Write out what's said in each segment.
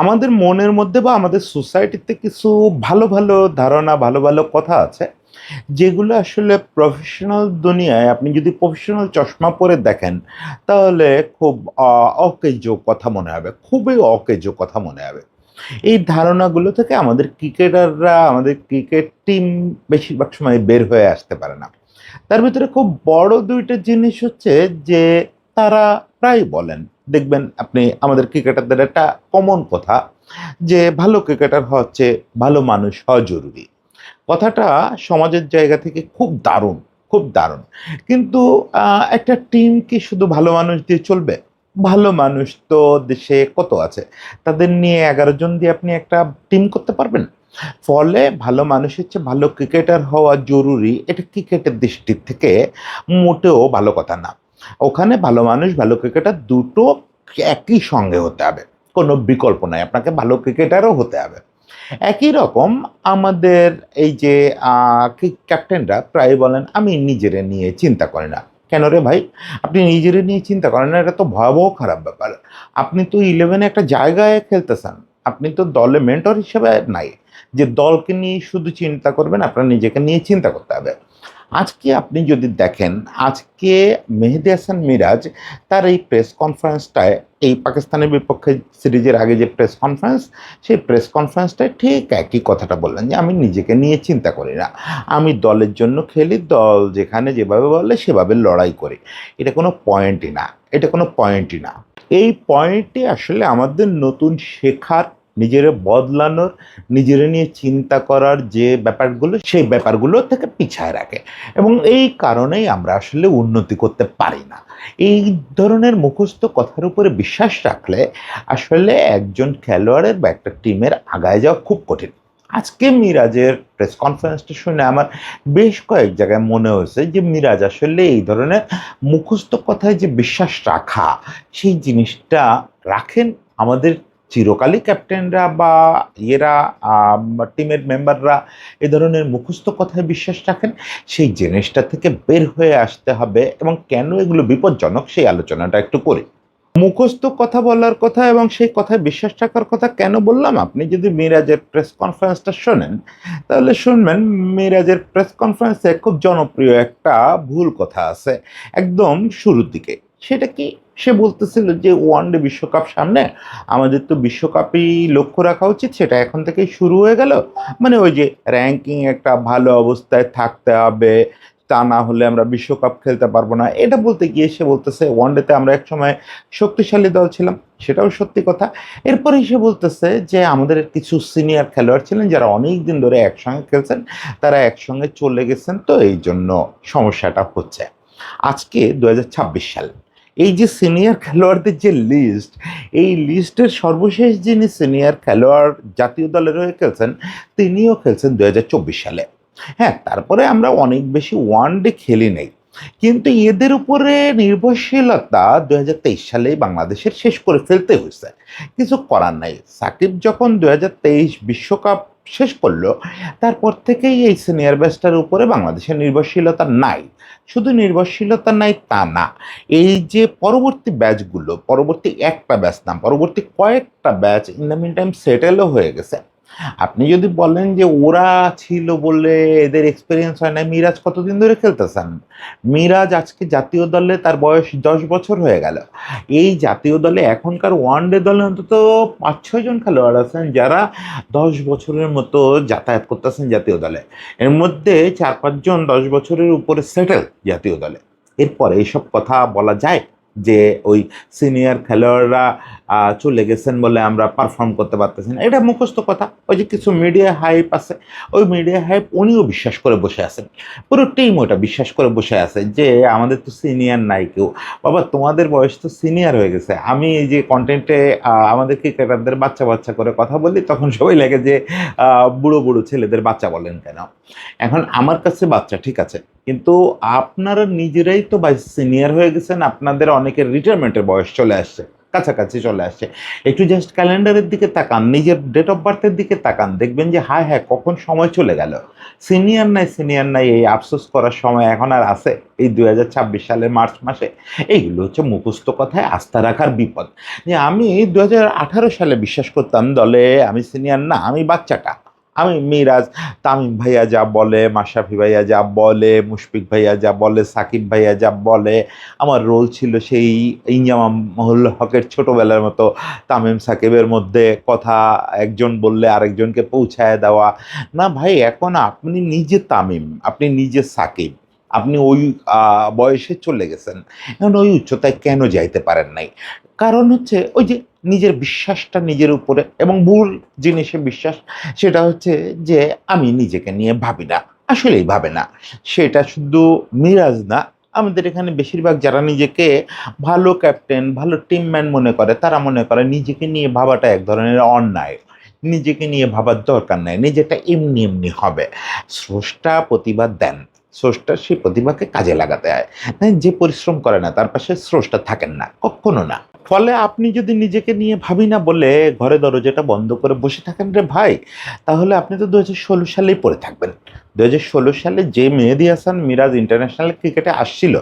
আমাদের মনের মধ্যে বা আমাদের সোসাইটিতে কিছু ভালো ভালো ধারণা, ভালো ভালো কথা আছে যেগুলো আসলে প্রফেশনাল দুনিয়ায় আপনি যদি প্রফেশনাল চশমা পরে দেখেন তাহলে খুব অকেজো কথা মনে হবে, খুবই অকেজো কথা মনে হবে। এই ধারণাগুলো থেকে আমাদের ক্রিকেটাররা, আমাদের ক্রিকেট টিম বেশিরভাগ সময় বের হয়ে আসতে পারে না। তার ভিতরে খুব বড় দুইটা জিনিস হচ্ছে যে তারা প্রায় বলেন, দেখবেন আপনি আমাদের ক্রিকেটারদের একটা কমন কথা যে ভালো ক্রিকেটার হওয়া হচ্ছে ভালো মানুষ হওয়া জরুরি। কথাটা সমাজের জায়গা থেকে খুব দারুণ, খুব দারুণ। কিন্তু একটা টিম কি শুধু ভালো মানুষ দিয়ে চলবে? ভালো মানুষ তো দেশে কত আছে, তাদের নিয়ে 11 জন দিয়ে আপনি একটা টিম করতে পারবেন? ফলে ভালো মানুষের চেয়ে ভালো ক্রিকেটার হওয়া জরুরি, এটা ক্রিকেটের দৃষ্টির থেকে মোটেও ভালো কথা না। ওখানে ভালো মানুষ ভালো ক্রিকেটার দুটো একই সঙ্গে হতে হবে, কোনো বিকল্প নাই, আপনাকে ভালো ক্রিকেটারও হতে হবে। একই রকম আমাদের এই যে ক্যাপ্টেনরা প্রায় বলেন আমি নিজেরে নিয়ে চিন্তা করি না। কেন রে ভাই, আপনি নিজেরে নিয়ে চিন্তা করেন না, এটা তো ভয়াবহ খারাপ ব্যাপার। আপনি তো ইলেভেনে একটা জায়গায় খেলতেছেন, আপনি তো দলে মেন্টর হিসেবে নাই যে দলকে নিয়ে শুধু চিন্তা করবেন, আপনার নিজেকে নিয়ে চিন্তা করতে হবে। আজকে আপনি যদি দেখেন, আজকে মেহেদী হাসান মিরাজ তার এই প্রেস কনফারেন্সটায়, এই পাকিস্তানের বিপক্ষে সিরিজের আগে যে প্রেস কনফারেন্স, সেই প্রেস কনফারেন্সটায় ঠিক একই কথাটা বললেন যে আমি নিজেকে নিয়ে চিন্তা করি না, আমি দলের জন্য খেলি, দল যেখানে যেভাবে বলে সেভাবে লড়াই করি। এটা কোনো পয়েন্টই না, এটা কোনো পয়েন্টই না। এই পয়েন্টে আসলে আমাদের নতুন শেখার, নিজেরা বদলানোর, নিজেরা নিয়ে চিন্তা করার যে ব্যাপারগুলো, সেই ব্যাপারগুলো থেকে পিছায় রাখে। এবং এই কারণেই আমরা আসলে উন্নতি করতে পারি না। এই ধরনের মুখস্থ কথার উপরে বিশ্বাস রাখলে আসলে একজন খেলোয়াড়ের বা একটা টিমের আগায় যাওয়া খুব কঠিন। আজকে মিরাজের প্রেস কনফারেন্সটা শুনে আমার বেশ কয়েক জায়গায় মনে হয়েছে যে মিরাজ আসলে এই ধরনের মুখস্থ কথায় যে বিশ্বাস রাখা, সেই জিনিসটা রাখেন আমাদের চিরকালই ক্যাপ্টেনরা বা এরা টিমের মেম্বাররা এ ধরনের মুখস্থ কথায় বিশ্বাস রাখেন। সেই জিনিসটা থেকে বের হয়ে আসতে হবে এবং কেন এগুলো বিপজ্জনক সেই আলোচনাটা একটু করি। মুখস্থ কথা বলার কথা এবং সেই কথায় বিশ্বাস রাখার কথা কেন বললাম, আপনি যদি মিরাজের প্রেস কনফারেন্সটা শোনেন তাহলে শুনবেন মিরাজের প্রেস কনফারেন্সে খুব জনপ্রিয় একটা ভুল কথা আছে একদম শুরুর দিকে। সেটা কি, সে বলতেছিল যে ওয়ানডে বিশ্বকাপ সামনে, আমাদের তো বিশ্বকাপই লক্ষ্য রাখা উচিত, সেটা এখন থেকেই শুরু হয়ে গেল। মানে ওই যে র্যাঙ্কিং একটা ভালো অবস্থায় থাকতে হবে, তা না হলে আমরা বিশ্বকাপ খেলতে পারবো না। এটা বলতে গিয়ে সে বলতেছে ওয়ানডেতে আমরা এক সময় শক্তিশালী দল ছিলাম, সেটাও সত্যি কথা। এরপরে সে বলতেছে যে আমাদের কিছু সিনিয়র খেলোয়াড় ছিলেন যারা অনেক দিন ধরে একসঙ্গে খেলছেন, তারা একসঙ্গে চলে গেছেন, তো এই জন্য সমস্যাটা হচ্ছে। আজকে 2026 সাল, এই যে সিনিয়র খেলোয়াড়দের যে লিস্ট, এই লিস্টের সর্বশেষ যিনি সিনিয়র খেলোয়াড় জাতীয় দলের হয়ে খেলছেন, তিনিও খেলছেন 2024 সালে। হ্যাঁ, তারপরে আমরা অনেক বেশি ওয়ানডে খেলি নাই, কিন্তু এদের উপরে নির্ভরশীলতা 2023 সালেই বাংলাদেশের শেষ করে ফেলতে হয়েছে। কিছু করার নাই। সাকিব যখন 2023 বিশ্বকাপ শেষ করলো, তারপর থেকেই এই সিনিয়র ব্যাচটার উপরে বাংলাদেশের নির্ভরশীলতা নাই। শুধু নির্ভরশীলতা নাই তা না, এই যে পরবর্তী ব্যাচগুলো, পরবর্তী একটা ব্যাচ না, পরবর্তী কয়েকটা batch in the meantime সেটেলও হয়ে গেছে। আপনি যদি বলেন যে ওরা ছিল বলে এদের এক্সপেরিয়েন্স হয় না, মিরাজ কতদিন ধরে খেলতেছেন? মিরাজ আজকে জাতীয় দলে তার বয়স 10 বছর হয়ে গেল। এই জাতীয় দলে এখনকার ওয়ানডে দলে অন্তত 5-6 জন খেলোয়াড় আছেন যারা 10 বছরের মতো যাতায়াত করতেছেন জাতীয় দলে। এর মধ্যে 4-5 জন 10 বছরের উপরে সেটেল জাতীয় দলে। এরপরে এইসব কথা বলা যায় যে ওই সিনিয়র খেলোয়াড়রা চলে গেছেন বলে আমরা পারফর্ম করতে পারতেছি না, এটা মুখস্থ কথা। ওই যে কিছু মিডিয়া হাইপ আছে, ওই মিডিয়া হাইপ উনিও বিশ্বাস করে বসে আছেন, পুরো টিম ওটা বিশ্বাস করে বসে আছে যে আমাদের তো সিনিয়র নাই কেউ। বাবা, তোমাদের বয়স তো সিনিয়র হয়ে গেছে। আমি এই যে কন্টেন্টে আমাদের ক্রিকেটারদের বাচ্চা বাচ্চা করে কথা বলি, তখন সবাই লাগে যে বুড়ো বুড়ো ছেলেদের বাচ্চা বলেন কেন। এখন আমার কাছে বাচ্চা ঠিক আছে, কিন্তু আপনারা নিজেরাই তো সিনিয়র হয়ে গেছেন, আপনাদের অনেকের রিটায়ারমেন্টের বয়স চলে আসছে। কাছাকাছি চলে আসছে। একটু জাস্ট ক্যালেন্ডারের দিকে তাকান, নিজের ডেট অফ বার্থের দিকে তাকান, দেখবেন যে হায় হ্যাঁ কখন সময় চলে গেল। সিনিয়র নাই এই আফসোস করার সময় এখন আর আছে এই 2026 সালের মার্চ মাসে? এইগুলো হচ্ছে মুখস্থ কথায় আস্থা রাখার বিপদ। যে আমি 2018 সালে বিশ্বাস করতাম দলে আমি সিনিয়র না, আমি বাচ্চাটা, আমি মিরাজ, তামিম ভাইয়া যা বলে, মাশরাফি ভাইয়া যা বলে, মুশফিক ভাইয়া যা বলে, সাকিব ভাইয়া যা বলে, আমার রোল ছিল সেই ইনজামামুল হকের ছোটবেলার মতো তামিম সাকিবের মধ্যে কথা একজন বললে আরেকজনকে পৌঁছায় দেওয়া। না ভাই, এখন আপনি নিজে তামিম, আপনি নিজে সাকিব, আপনি ওই বয়সে চলে গেছেন, এখন ওই উচ্চতায় কেন যাইতে পারেন নাই? কারণ হচ্ছে ওই যে নিজের বিশ্বাসটা নিজের উপরে, এবং ভুল জিনিসে বিশ্বাস, সেটা হচ্ছে যে আমি নিজেকে নিয়ে ভাবি না, আসলেই ভাবে না। সেটা শুধু মিরাজ না, আমাদের এখানে বেশিরভাগ যারা নিজেকে ভালো ক্যাপ্টেন ভালো টিমম্যান মনে করে, তারা মনে করে নিজেকে নিয়ে ভাবাটা এক ধরনের অন্যায়, নিজেকে নিয়ে ভাবার দরকার নাই, নিজেটা এমনি এমনি হবে। স্রষ্টা প্রতিভা দেন, স্রষ্টা সেই প্রতিভাকে কাজে লাগাতে হয়। তাই যে পরিশ্রম করে না তার পাশে স্রষ্টা থাকেন না, কখনো না। ফলে আপনি যদি নিজেকে নিয়ে ভাবি না বলে ঘরে দরজাটা বন্ধ করে বসে থাকেন রে ভাই, তাহলে আপনি তো 2016 সালেই পড়ে থাকবেন। 2016 সালে যে মেহেদী হাসান মিরাজ ইন্টারন্যাশনাল ক্রিকেটে আসছিল,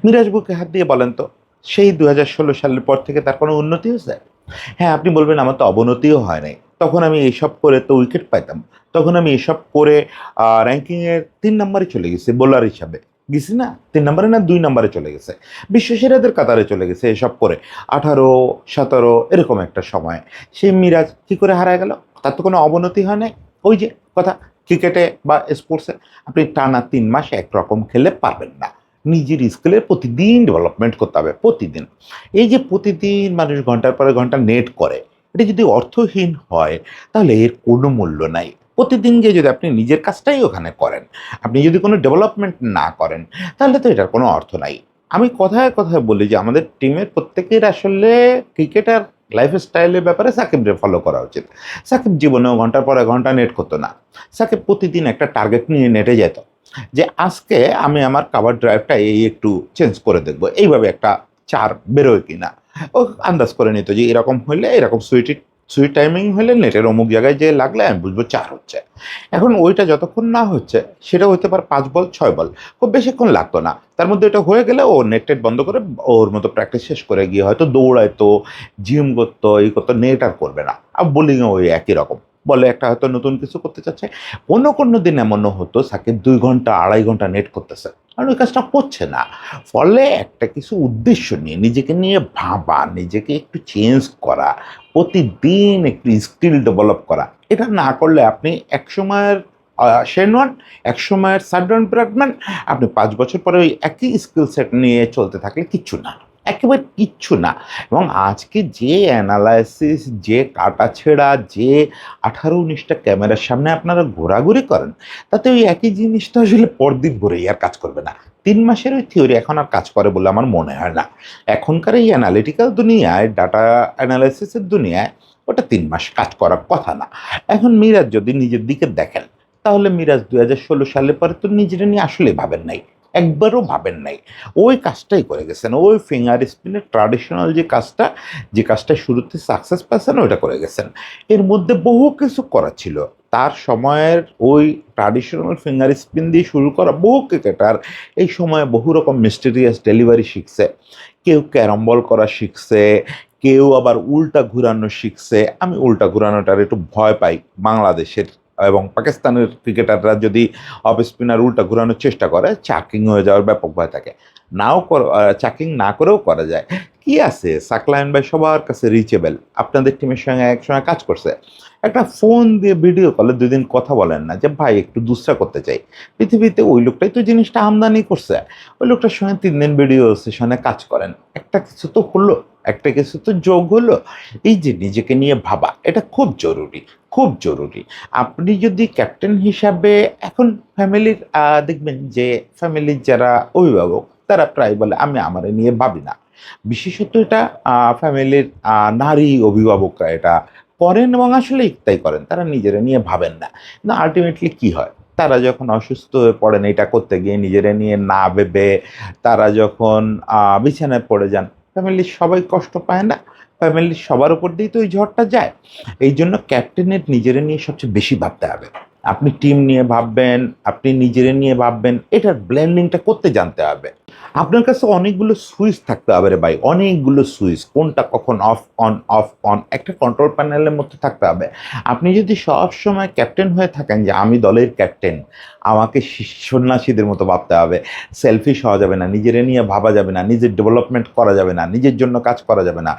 মিরাজ বুকে হাত দিয়ে বলেন তো, সেই 2016 সালের পর থেকে তার কোনো উন্নতি হয়েছে? হ্যাঁ, আপনি বলবেন আমার তো অবনতিও হয় নাই, তখন আমি এইসব করে তো উইকেট পাইতাম, তখন আমি এসব করে র্যাঙ্কিংয়ের 3 নম্বরে চলে গেছি বোলার হিসাবে, গেছি না 3 নম্বরে, না 2 নম্বরে চলে গেছে, বিশ্বসেরাদের কাতারে চলে গেছে এসব করে, 18, 17 এরকম একটা সময়। সেই মিরাজ কি করে হারায় গেল? তার তো কোনো অবনতি হয় নাই। ওই যে কথা, ক্রিকেটে বা স্পোর্টসে আপনি টানা 3 মাস একরকম খেলে পারবেন না, নিজের স্কিলের প্রতিদিন ডেভেলপমেন্ট করতে হবে, প্রতিদিন। এই যে প্রতিদিন মানুষ ঘন্টার পরে ঘন্টা নেট করে, এটা যদি অর্থহীন হয় তাহলে এর কোনো মূল্য নাই। প্রতিদিন গিয়ে যদি আপনি নিজের কাজটাই ওখানে করেন, আপনি যদি কোনো ডেভেলপমেন্ট না করেন, তাহলে তো এটার কোনো অর্থ নাই। আমি কথায় কথায় বলি যে আমাদের টিমের প্রত্যেকের আসলে ক্রিকেটার লাইফস্টাইলের ব্যাপারে সাকিবরে ফলো করা উচিত। সাকিব জীবনেও ঘন্টার পরে ঘন্টা নেট করতো না। সাকিব প্রতিদিন একটা টার্গেট নিয়ে নেটে যেত, যে আজকে আমি আমার কাভার ড্রাইভটা এই একটু চেঞ্জ করে দেখবো, এইভাবে একটা 4 বেরোয় কিনা ও আন্দাজ করে নিত, যে এরকম হইলে এরকম সুইট টাইমিং হলে নেটের অমুক জায়গায় যে লাগলে আমি বুঝবো 4 হচ্ছে। এখন ওইটা যতক্ষণ না হচ্ছে, সেটা হতে পারে 5 বল 6 বল, খুব বেশিক্ষণ লাগতো না, তার মধ্যে এটা হয়ে গেলে ও নেট টেট বন্ধ করে ওর মতো প্র্যাকটিস শেষ করে গিয়ে হয়তো দৌড়াইতো, জিম করতো, এই করতো, নেট আর করবে না। আর বোলিংয়ে ওই একই রকম, বলে একটা হয়তো নতুন কিছু করতে চাচ্ছে। কোনো কোনো দিন এমনও হতো সাকিব 2 ঘন্টা 2.5 ঘন্টা নেট করতেছে, আর ওই কাজটা করছে না। ফলে একটা কিছু উদ্দেশ্য নিয়ে নিজেকে নিয়ে ভাবা, নিজেকে একটু চেঞ্জ করা, প্রতিদিন একটু স্কিল ডেভেলপ করা, এটা না করলে আপনি এক সময়ের শেনওয়ান, এক সময়ের সার্ডন ব্র্যাডম্যান, আপনি 5 বছর পরে ওই একই স্কিল সেট নিয়ে চলতে থাকলে কিচ্ছু না, একেবারে কিচ্ছু না। এবং আজকে যে অ্যানালাইসিস, যে কাটাছেঁড়া, যে 18-19টা ক্যামেরার সামনে আপনারা ঘোরাঘুরি করেন, তাতে ওই একই জিনিসটা আসলে পরদিন ঘুরেই আর কাজ করবে না। 3 মাসের ওই থিওরি এখন আর কাজ করে বলে আমার মনে হয় না। এখনকার এই অ্যানালিটিক্যাল দুনিয়ায়, ডাটা অ্যানালাইসিসের দুনিয়ায় ওটা 3 মাস কাজ করার কথা না। এখন মিরাজ যদি নিজের দিকে দেখেন, তাহলে মিরাজ 2016 সালের পরে তো নিজেরা নিয়ে আসলে ভাবেন নাই, একবারও ভাবেন নাই। ওই কাজটাই করে গেছেন, ওই ফিঙ্গার স্পিনের ট্রাডিশনাল যে কাজটা, যে কাজটা শুরুতে সাকসেস পেয়েছেন ওইটা করে গেছেন। এর মধ্যে বহু কিছু করা ছিল, তার সময়ের ওই ট্রাডিশনাল ফিঙ্গার স্পিন দিয়ে শুরু করা বহু ক্রিকেটার এই সময়ে বহু রকম মিস্টেরিয়াস ডেলিভারি শিখছে। কেউ ক্যারম বল করা শিখছে, কেউ আবার উল্টা ঘুরানো শিখছে। আমি উল্টা ঘুরানোটার একটু ভয় পাই। বাংলাদেশের এবং পাকিস্তানের ক্রিকেটাররা যদি অফ স্পিনার উল্টা ঘুরানোর চেষ্টা করে, চাকিং হয়ে যাওয়ার ব্যাপক ভয় থাকে। চাকিং না করেও করা যায়। কি আছে, সাকলায়ন ভাই সবার কাছে রিচেবল, আপনাদের টিমের সঙ্গে একসময় কাজ করছে। একটা ফোন দিয়ে ভিডিও কলে 2 দিন কথা বলেন না, যে ভাই একটু দুসরা করতে চাই। পৃথিবীতে ওই লোকটাই তো জিনিসটা আমদানি করছে, ওই লোকটার সঙ্গে 3 দিন ভিডিও সেশনে কাজ করেন, একটা কিছু তো হলো, একটা কিছু তো যোগ হলো। এই যে নিজেকে নিয়ে ভাবা, এটা খুব জরুরি, খুব জরুরি। আপনি যদি ক্যাপ্টেন হিসাবে এখন ফ্যামিলির দেখবেন যে ফ্যামিলির যারা অভিভাবক, তারা প্রায় বলে আমি আমারে নিয়ে ভাবি না। বিশেষত এটা ফ্যামিলির নারী অভিভাবকরা এটা করেন, এবং আসলেই তাই করেন, তারা নিজেরা নিয়ে ভাবেন না। কিন্তু আলটিমেটলি কি হয়, তারা যখন অসুস্থ হয়ে পড়েন এটা করতে গিয়ে, নিজেরা নিয়ে না ভেবে তারা যখন বিছানায় পড়ে যান, ফ্যামিলির সবাই কষ্ট পায় না? ফ্যামিলির সবার উপর দিয়েই তো ওই ঝড়টা যায়। এই জন্য ক্যাপ্টেনের নিজেরে নিয়ে সবচেয়ে বেশি ভাবতে হবে। আপনি টিম নিয়ে ভাববেন, আপনি নিজেরে নিয়ে ভাববেন, এটার ব্লেন্ডিংটা করতে জানতে হবে। আপনার কাছে অনেকগুলো সুইচ থাকতে হবে রে ভাই, অনেকগুলো সুইচ, কোনটা কখন অফ অন অফ অন একটা কন্ট্রোল প্যানেলের মধ্যে থাকতে হবে। আপনি যদি সব সময় ক্যাপ্টেন হয়ে থাকেন যে আমি দলের ক্যাপ্টেন, আমাকে সন্ন্যাসীদের মতো ভাবতে হবে, সেলফিশ হওয়া যাবে না, নিজেরে নিয়ে ভাবা যাবে না, নিজের ডেভেলপমেন্ট করা যাবে না, নিজের জন্য কাজ করা যাবে না,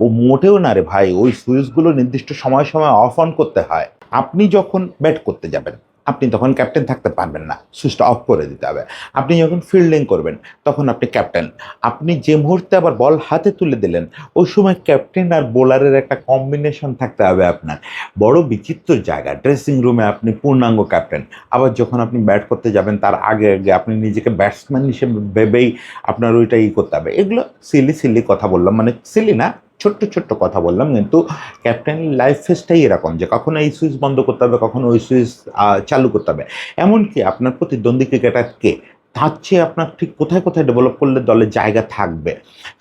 ও মোটেও না রে ভাই। ওই সুইচগুলো নির্দিষ্ট সময় সময় অফ অন করতে হয়। আপনি যখন ব্যাট করতে যাবেন, আপনি তখন ক্যাপ্টেন থাকতে পারবেন না, সুইচটা অফ করে দিতে হবে। আপনি যখন ফিল্ডিং করবেন, তখন আপনি ক্যাপ্টেন। আপনি যে মুহূর্তে আবার বল হাতে তুলে দিলেন, ওই সময় ক্যাপ্টেন আর বোলারের একটা কম্বিনেশন থাকতে হবে আপনার। বড় বিচিত্র জায়গা, ড্রেসিং রুমে আপনি পূর্ণাঙ্গ ক্যাপ্টেন। আবার যখন আপনি ব্যাট করতে যাবেন, তার আগে আগে আপনি নিজেকে ব্যাটসম্যান হিসেবে ভেবেই আপনার ওইটাই করতে হবে। এগুলো সিলি সিলি কথা বললাম, মানে সিলি না, ছোট্ট ছোট্ট কথা বললাম, কিন্তু ক্যাপ্টেন লাইফ ফেজটাই এরকম যে কখনো এই সুইচ বন্ধ করতে হবে, কখনো ওই সুইচ চালু করতে হবে। এমনকি আপনার প্রতিদ্বন্দ্বী ক্রিকেটারকে তার চেয়ে আপনার ঠিক কোথায় কোথায় ডেভেলপ করলে দলের জায়গা থাকবে,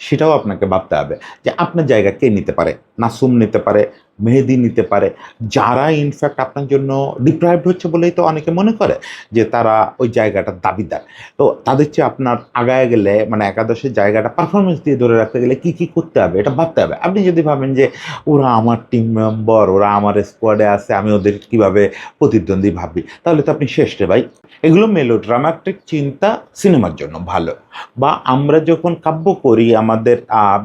সেটাও আপনাকে ভাবতে হবে। যে আপনার জায়গা কে নিতে পারে, নাসুম নিতে পারে, মেহেদি নিতে পারে, যারা ইনফ্যাক্ট আপনার জন্য ডিপ্রাইভড হচ্ছে বলেই তো অনেকে মনে করে যে তারা ওই জায়গাটার দাবিদার। তো তাদের চেয়ে আপনার আগায় গেলে, মানে একাদশের জায়গাটা পারফরমেন্স দিয়ে ধরে রাখতে গেলে কি কি করতে হবে এটা ভাবতে হবে। আপনি যদি ভাবেন যে ওরা আমার টিম মেম্বার, ওরা আমার স্কোয়াডে আছে, আমি ওদের কিভাবে প্রতিদ্বন্দ্বী ভাবি, তাহলে তো আপনি শেষ রে ভাই। এগুলো মেলোড্রামাটিক চিন্তা, সিনেমার জন্য ভালো। বা আমরা যখন কাব্য করি, আমাদের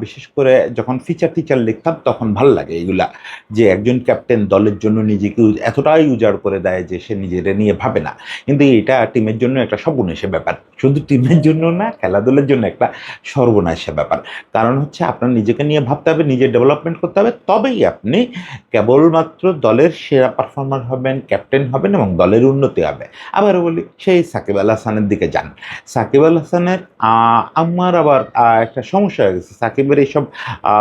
বিশেষ করে যখন ফিচার টিচার লিখতাম, তখন ভাল লাগে এগুলা, যে একজন ক্যাপ্টেন দলের জন্য নিজেকে এতটাই উজাড় করে দেয় যে সে নিজেরে নিয়ে ভাবে না। কিন্তু এটা টিমের জন্য একটা সর্বনেশে ব্যাপার, শুধু টিমের জন্য না, খেলাধুলার জন্য একটা সর্বনাশা ব্যাপার। কারণ হচ্ছে আপনার নিজেকে নিয়ে ভাবতে হবে, নিজের ডেভেলপমেন্ট করতে হবে, তবেই আপনি কেবলমাত্র দলের সেরা পারফর্মার হবেন, ক্যাপ্টেন হবেন এবং দলের উন্নতি হবে। আবারও বলি, সেই সাকিব আল হাসানের দিকে যান। সাকিব আল হাসানের আমার আবার একটা সমস্যা হয়ে গেছে, সাকিবের এইসব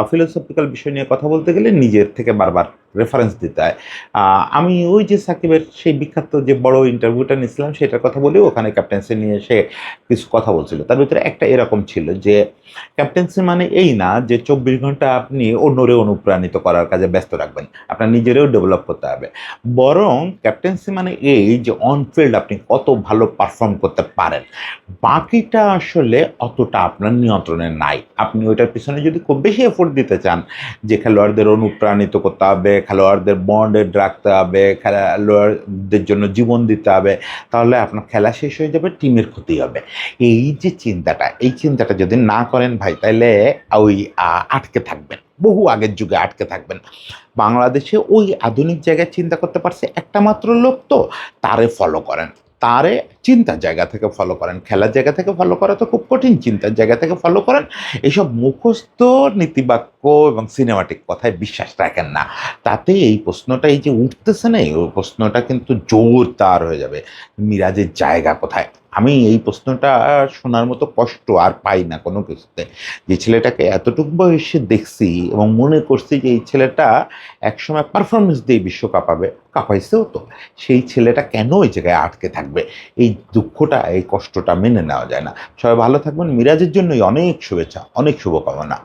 ফিলোসফিক্যাল বিষয় নিয়ে কথা বলতে গেলে নিজের থেকে বারবার রেফারেন্স দিতে হয়। আমি ওই যে সাকিবের সেই বিখ্যাত যে বড় ইন্টারভিউটা নিয়েছিলাম, সেটার কথা বলি, ওখানে ক্যাপ্টেন্সি নিয়ে সে কিছু কথা বলছিল। তার ভিতরে একটা এরকম ছিল যে ক্যাপ্টেন্সি মানে এই না যে 24 ঘন্টা আপনি অন্যরে অনুপ্রাণিত করার কাজে ব্যস্ত রাখবেন, আপনার নিজেরেও ডেভেলপ করতে হবে। বরং ক্যাপ্টেন্সি মানে এই যে অনফিল্ড আপনি কত ভালো পারফর্ম করতে পারেন, বাকিটা আসলে অতটা আপনার নিয়ন্ত্রণে নাই। আপনি ওইটার পিছনে যদি খুব বেশি এফোর্ট দিতে চান, যে খেলোয়াড়দের অনুপ্রাণিত করতে হবে, খেলোয়াড়দের বন্ডেড রাখতে হবে, খেলোয়াড়দের জন্য জীবন দিতে হবে, তাহলে আপনার খেলা শেষ হয়ে যাবে, টিমের ক্ষতি হবে। এই যে চিন্তাটা, এই চিন্তাটা যদি না করেন ভাই, তাহলে ওই আটকে থাকবেন, বহু আগের যুগে আটকে থাকবেন। বাংলাদেশে ওই আধুনিক জায়গায় চিন্তা করতে পারছে একটা মাত্র লোক, তো তারে ফলো করেন, তারে চিন্তার জায়গা থেকে ফলো করেন। খেলার জায়গা থেকে ফলো করা তো খুব কঠিন, চিন্তার জায়গা থেকে ফলো করেন। এইসব মুখস্থ নীতিবাক্য এবং সিনেমাটিক কথায় বিশ্বাস রাখেন না। তাতে এই প্রশ্নটা এই যে উঠতেছে না, এই প্রশ্নটা কিন্তু জোরদার হয়ে যাবে, মিরাজের জায়গা কোথায়। আমি এই প্রশ্নটা শোনার মতো কষ্ট আর পাই না কোনো কিছুতে। যে ছেলেটাকে এতটুকু বয়সে দেখছি এবং মনে করছি যে এই ছেলেটা একসময় পারফরমেন্স দিয়ে বিশ্ব কাঁপাবে, কাঁপাইছেও তো, সেই ছেলেটা কেন ওই জায়গায় আটকে থাকবে? এই দুঃখটা, এই কষ্টটা মেনে নেওয়া যায় না। সবাই ভালো থাকবেন, মিরাজের জন্যই অনেক শুভেচ্ছা, অনেক শুভকামনা।